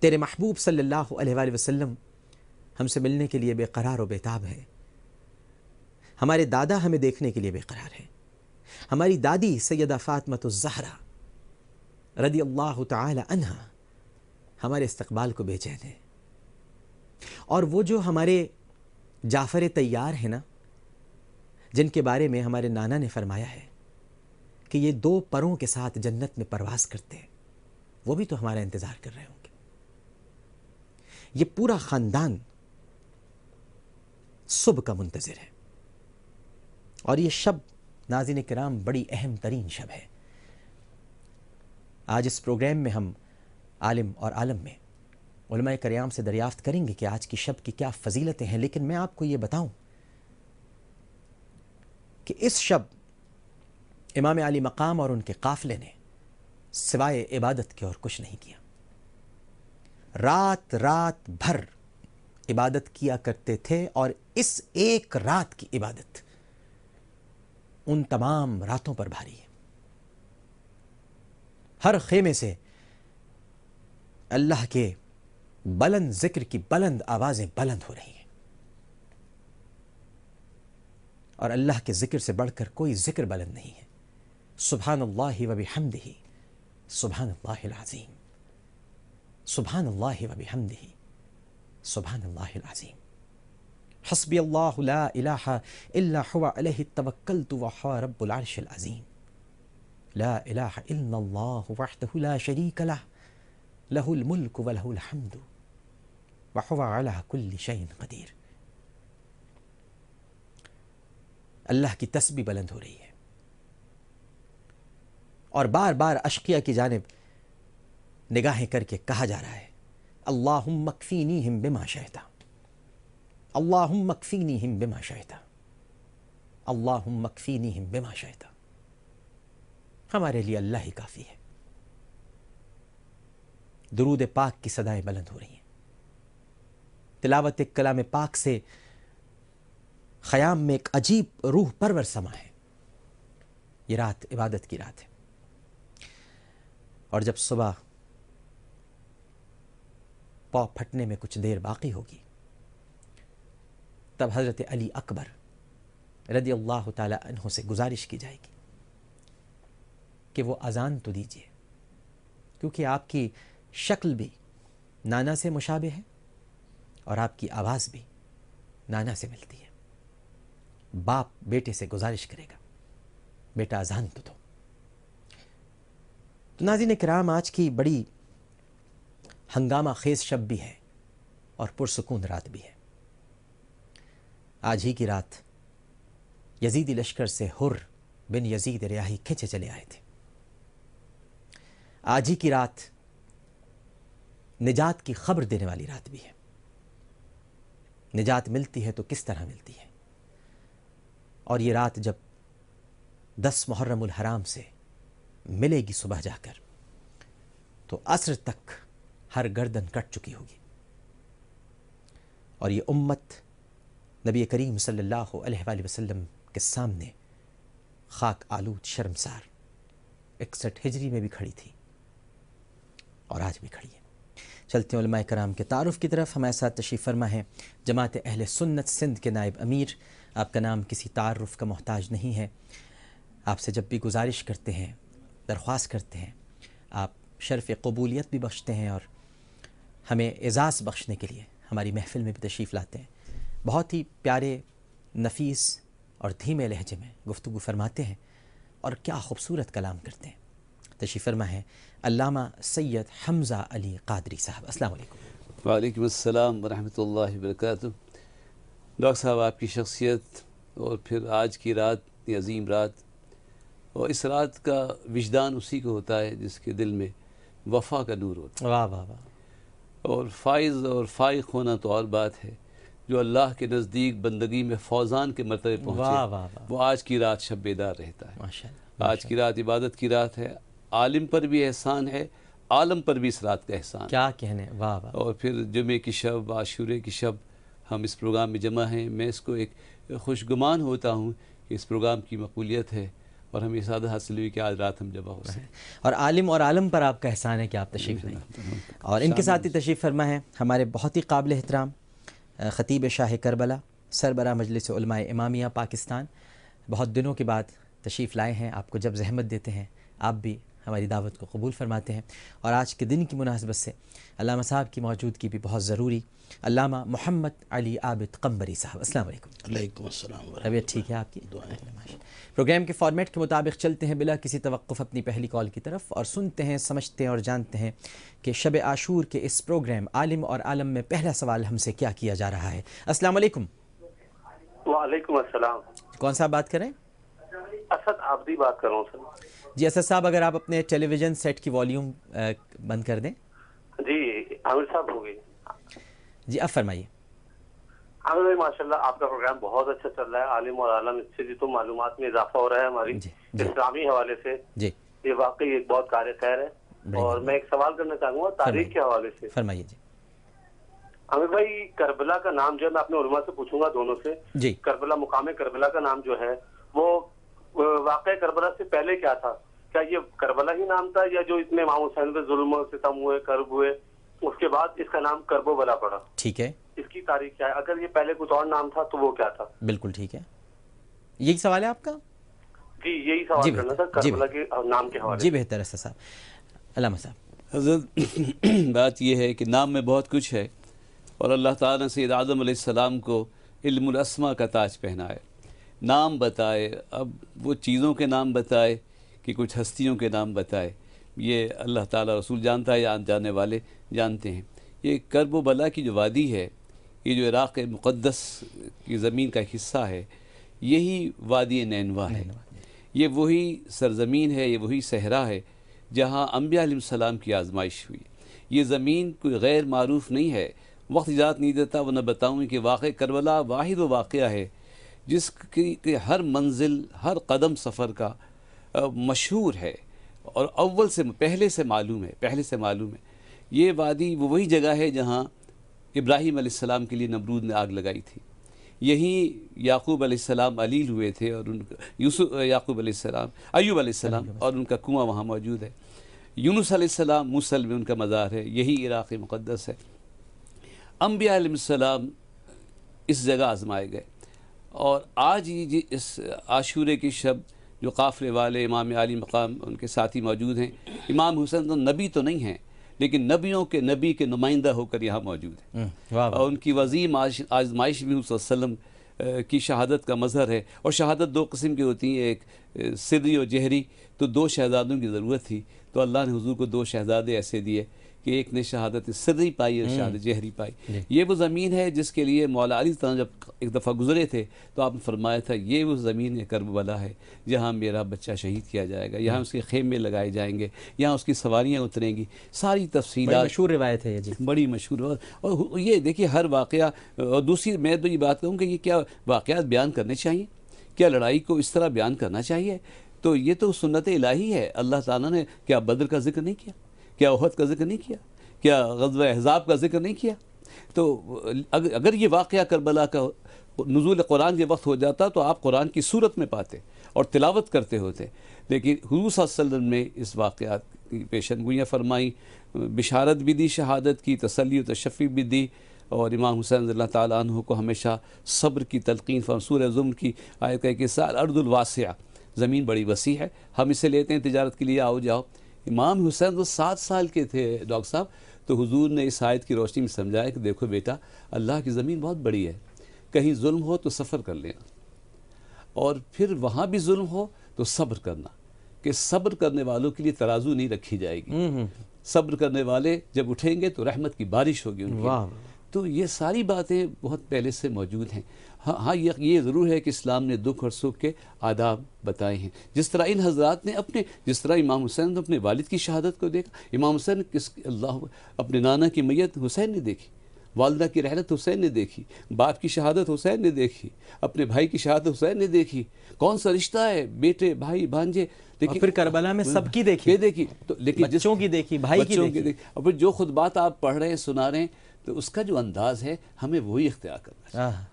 تیرے محبوب صلی اللہ علیہ وآلہ وسلم ہم سے ملنے کے لیے بے قرار و بیتاب ہے، ہمارے دادا ہمیں دیکھنے کے لیے بے قرار ہیں، ہماری دادی سیدہ فاطمۃ الزہرا رضی اللہ تعالی عنہا ہمارے استقبال کو بے چین ہے، اور وہ جو ہمارے جعفر طیار ہیں نا، جن کے بارے میں ہمارے نانا نے فرمایا ہے کہ یہ 2 پروں کے ساتھ جنت میں پرواز کرتے ہیں، وہ بھی تو ہمارا انتظار کر رہے ہوں گے۔ یہ پورا خاندان صبح کا منتظر ہے، اور یہ شب ناظرین کرام بڑی اہم ترین شب ہے۔ آج اس پروگرام میں ہم عالم اور عالم میں علماء کرام سے دریافت کریں گے کہ آج کی شب کی کیا فضیلتیں ہیں، لیکن میں آپ کو یہ بتاؤں کہ اس شب امام علی مقام اور ان کے قافلے نے سوائے عبادت کے اور کچھ نہیں کیا۔ رات رات بھر عبادت کیا کرتے تھے، اور اس ایک رات کی عبادت ان تمام راتوں پر بھاری ہے۔ ہر خیمے سے اللہ کے بلند ذکر کی بلند آوازیں بلند ہو رہی ہیں، اور اللہ کے ذکر سے بڑھ کر کوئی ذکر بلند نہیں ہے۔ سبحان اللہ و بحمدہ، سبحان اللہ العظیم، سبحان اللہ و بحمدہ، سبحان اللہ العظیم، حسبی اللہ لا الہ الا هو علیہ توکلت وهو رب العرش العظیم، لا الہ الا اللہ وحدہ لا شریک لہ، لہ الملک ولہ الحمد وہو علی کل شیء قدیر۔ اللہ کی تسبیح بلند ہو رہی ہے، اور بار بار اشقیاء کی جانب نگاہیں کر کے کہا جا رہا ہے اللہم اکفینیہم بما شئت، اللہم اکفینیہم بما شئت، اللہم اکفینیہم بما شئت۔ ہمارے لیے اللہ ہی کافی ہے۔ درود پاک کی صدائیں بلند ہو رہی ہیں، تلاوت کلام پاک سے خیام میں ایک عجیب روح پرور سما ہے۔ یہ رات عبادت کی رات ہے، اور جب صبح پاؤں پھٹنے میں کچھ دیر باقی ہوگی، تب حضرت علی اکبر رضی اللہ تعالی عنہ سے گزارش کی جائے گی کہ وہ اذان تو دیجیے، کیونکہ آپ کی شکل بھی نانا سے مشابہ ہے، اور آپ کی آواز بھی نانا سے ملتی ہے۔ باپ بیٹے سے گزارش کرے گا بیٹا اذان تو دو۔ تو ناظرین کرام، آج کی بڑی ہنگامہ خیز شب بھی ہے اور پرسکون رات بھی ہے۔ آج ہی کی رات یزیدی لشکر سے حر بن یزید ریاحی کھینچے چلے آئے تھے۔ آج ہی کی رات نجات کی خبر دینے والی رات بھی ہے۔ نجات ملتی ہے تو کس طرح ملتی ہے، اور یہ رات جب 10 محرم الحرام سے ملے گی صبح جا کر، تو عصر تک ہر گردن کٹ چکی ہوگی، اور یہ امت نبی کریم صلی اللہ علیہ وآلہ وسلم کے سامنے خاک آلود شرمسار 61 ہجری میں بھی کھڑی تھی، اور آج بھی کھڑی ہے۔ چلتے ہیں علماء کرام کے تعارف کی طرف۔ ہمارے ساتھ تشریف فرما ہے جماعت اہل سنت سندھ کے نائب امیر۔ آپ کا نام کسی تعارف کا محتاج نہیں ہے، آپ سے جب بھی گزارش کرتے ہیں، درخواست کرتے ہیں، آپ شرف قبولیت بھی بخشتے ہیں، اور ہمیں اعزاز بخشنے کے لیے ہماری محفل میں بھی تشریف لاتے ہیں۔ بہت ہی پیارے، نفیس اور دھیمے لہجے میں گفتگو فرماتے ہیں، اور کیا خوبصورت کلام کرتے ہیں۔ تشریف فرما ہے علامہ سید حمزہ علی قادری صاحب۔ السلام علیکم۔ وعلیکم السلام ورحمۃ اللہ وبرکاتہ۔ ڈاکٹر صاحب، آپ کی شخصیت اور پھر آج کی رات، یہ عظیم رات، اور اس رات کا وجدان اسی کو ہوتا ہے جس کے دل میں وفا کا نور ہوتا ہے، واہ واہ واہ۔ اور فائز اور فائق ہونا تو اور بات ہے، جو اللہ کے نزدیک بندگی میں فوزان کے مرتبے واہ پہنچے، واہ واہ، وہ آج کی رات شب بیدار رہتا ہے۔ ماشاء اللہ۔ آج کی رات عبادت کی رات ہے، عالم پر بھی احسان ہے، عالم پر بھی اس رات کا احسان ہے۔ کیا کہنے، واہ واہ۔ اور پھر جمعے کی شب، عاشورے کی شب ہم اس پروگرام میں جمع ہیں۔ میں اس کو ایک خوشگمان ہوتا ہوں کہ اس پروگرام کی مقبولیت ہے، اور ہمیں سعادت حاصل ہوئی کہ آج رات ہم جمع ہو سکیں. اور عالم اور عالم پر آپ کا احسان ہے کہ آپ تشریف لائیں. اور ان کے ساتھ ہی تشریف فرما ہے ہمارے بہت ہی قابل احترام خطیب شاہ کربلا، سربراہ مجلس علماء امامیہ پاکستان. بہت دنوں کے بعد تشریف لائے ہیں. آپ کو جب زحمت دیتے ہیں آپ بھی ہماری دعوت کو قبول فرماتے ہیں. اور آج کے دن کی مناسبت سے علامہ صاحب کی موجودگی بھی بہت ضروری. علامہ محمد علی عابد قمبری صاحب، السلام علیکم. علیکم السلام. طبیعت ٹھیک ہے آپ کی؟ پروگرام کے فارمیٹ کے مطابق چلتے ہیں بلا کسی توقف اپنی پہلی کال کی طرف اور سنتے ہیں، سمجھتے ہیں اور جانتے ہیں کہ شب عاشور کے اس پروگرام عالم اور عالم میں پہلا سوال ہم سے کیا کیا جا رہا ہے. السلام علیکم. وعلیکم السلام. کون صاحب بات کریں؟ اسد عابدی بات کر رہا ہوں سر. جی اسد صاحب، اگر آپ اپنے ٹیلی ویژن سیٹ کی والیوم بند کر دیں. جی عامر صاحب ہو گئی. جی اب فرمائیے. عامر بھائی ماشاء اللہ آپ کا پروگرام بہت اچھا چل رہا ہے. عالم اور عالم، اس سے بھی تو معلومات میں اضافہ ہو رہا ہے ہماری اسلامی حوالے سے. جی یہ واقعی ایک بہت قابل خیر ہے. اور میں ایک سوال کرنا چاہوں گا تاریخ کے حوالے سے. فرمائیے. جی عامر بھائی، کربلا کا نام جو ہے میں اپنے علماء سے پوچھوں گا دونوں سے. جی کربلا، مقام کربلا کا نام جو ہے وہ واقعہ کربلا سے پہلے کیا تھا؟ کیا یہ کربلا ہی نام تھا یا جو اس میں امام حسین پہ ظلم و ستم ہوئے، کرب ہوئے، اس کے بعد اس کا نام کرب و بلا پڑا؟ ٹھیک ہے. اس کی تاریخ کیا ہے؟ اگر یہ پہلے کچھ اور نام تھا تو وہ کیا تھا؟ بالکل ٹھیک ہے. یہی سوال ہے آپ کا؟ جی یہی سوال کرنا تھا کربلا کے نام کے حوالے. جی بہتر ہے صاحب. علامہ صاحب. حضرت بات یہ ہے کہ نام میں بہت کچھ ہے، اور اللہ تعالیٰ نے سید آدم علیہ السلام کو علم الاسماء کا تاج پہنائے، نام بتائے. اب وہ چیزوں کے نام بتائے کہ کچھ ہستیوں کے نام بتائے، یہ اللہ تعالیٰ رسول جانتا ہے یا جاننے والے جانتے ہیں. یہ کرب و بلا کی جو وادی ہے، یہ جو عراق مقدس کی زمین کا ایک حصہ ہے، یہی وادی نینوا ہے. یہ وہی سرزمین ہے، یہ وہی صحرا ہے جہاں انبیاء علیہ السلام کی آزمائش ہوئی. یہ زمین کوئی غیر معروف نہیں ہے. وقت اجازت نہیں دیتا وہ نہ بتاؤں کہ واقع کربلا واحد و واقعہ ہے جس کی ہر منزل، ہر قدم سفر کا مشہور ہے اور اول سے پہلے سے معلوم ہے. یہ وادی وہی جگہ ہے جہاں ابراہیم علیہ السلام کے لیے نمرود نے آگ لگائی تھی. یہیں یعقوب علیہ السلام علیل ہوئے تھے، اور ایوب علیہ السلام اور ان کا کنواں وہاں موجود ہے. یونس علیہ السلام موصل میں ان کا مزار ہے. یہی عراق مقدس ہے. انبیاء علیہ السلام اس جگہ آزمائے گئے. اور آج یہ اس عاشورے کی شب جو قافلے والے امام عالی مقام ان کے ساتھی موجود ہیں، امام حسین تو نبی تو نہیں ہیں لیکن نبیوں کے نبی کے نمائندہ ہو کر یہاں موجود ہیں. اور ان کی وزیم آزمائش بھی صلی اللہ علیہ وسلم کی شہادت کا مظہر ہے. اور شہادت دو قسم کی ہوتی ہیں، ایک سری اور جہری. تو دو شہزادوں کی ضرورت تھی تو اللہ نے حضور کو دو شہزادے ایسے دیے کہ ایک نے شہادت سری پائی اور شہادت جہری پائی. یہ وہ زمین ہے جس کے لیے مولا علی تعالیٰ جب ایک دفعہ گزرے تھے تو آپ نے فرمایا تھا یہ وہ زمین کربلا ہے جہاں میرا بچہ شہید کیا جائے گا، یہاں اس کے خیمے لگائے جائیں گے، یہاں اس کی سواریاں اتریں گی. ساری تفصیلات مشہور روایت ہے یہ. جی بڑی مشہور. اور یہ دیکھیے ہر واقعہ. اور دوسری میں تو یہ بات کہوں کہ یہ کیا واقعات بیان کرنے چاہیے؟ کیا لڑائی کو اس طرح بیان کرنا چاہیے؟ تو یہ تو سنت الہی ہے. اللہ تعالیٰ نے کیا بدر کا ذکر نہیں کیا؟ کیا احد کا ذکر نہیں کیا؟ کیا غزوہ احزاب کا ذکر نہیں کیا؟ تو اگر یہ واقعہ کربلا کا نزول قرآن کے وقت ہو جاتا تو آپ قرآن کی صورت میں پاتے اور تلاوت کرتے ہوتے. لیکن حضور صلی اللہ علیہ وسلم نے اس واقعات کی پیشن گوئیاں فرمائی، بشارت بھی دی، شہادت کی تسلی و تشفی بھی دی. اور امام حسین رضی اللہ تعالیٰ عنہ کو ہمیشہ صبر کی تلقین فرمائی. سورہ زمر کی آیت ہے کہ الارض الواسعہ، زمین بڑی وسیع ہے، ہم اسے لیتے ہیں تجارت کے لیے، آؤ جاؤ. امام حسین تو 7 سال کے تھے ڈاکٹر صاحب، تو حضور نے اس آیت کی روشنی میں سمجھایا کہ دیکھو بیٹا، اللہ کی زمین بہت بڑی ہے، کہیں ظلم ہو تو سفر کر لینا، اور پھر وہاں بھی ظلم ہو تو صبر کرنا، کہ صبر کرنے والوں کے لیے ترازو نہیں رکھی جائے گی. صبر کرنے والے جب اٹھیں گے تو رحمت کی بارش ہوگی ان کی. تو یہ ساری باتیں بہت پہلے سے موجود ہیں. ہاں یہ ضرور ہے کہ اسلام نے دکھ اور سکھ کے آداب بتائے ہیں. جس طرح ان حضرات نے جس طرح امام حسین نے اپنے والد کی شہادت کو دیکھا. امام حسین اپنے نانا کی میت حسین نے دیکھی، والدہ کی رحلت حسین نے دیکھی، باپ کی شہادت حسین نے دیکھی، اپنے بھائی کی شہادت حسین نے دیکھی. کون سا رشتہ ہے، بیٹے بھائی بھانجے. لیکن پھر کربلا میں سب کی دیکھی، تو لیکن بچوں کی دیکھی، بھائی کی دیکھی. اور پھر جو خود بات آپ پڑھ رہے ہیں، سنا رہے ہیں، تو اس کا جو انداز ہے ہمیں وہی اختیار کرنا چاہیے.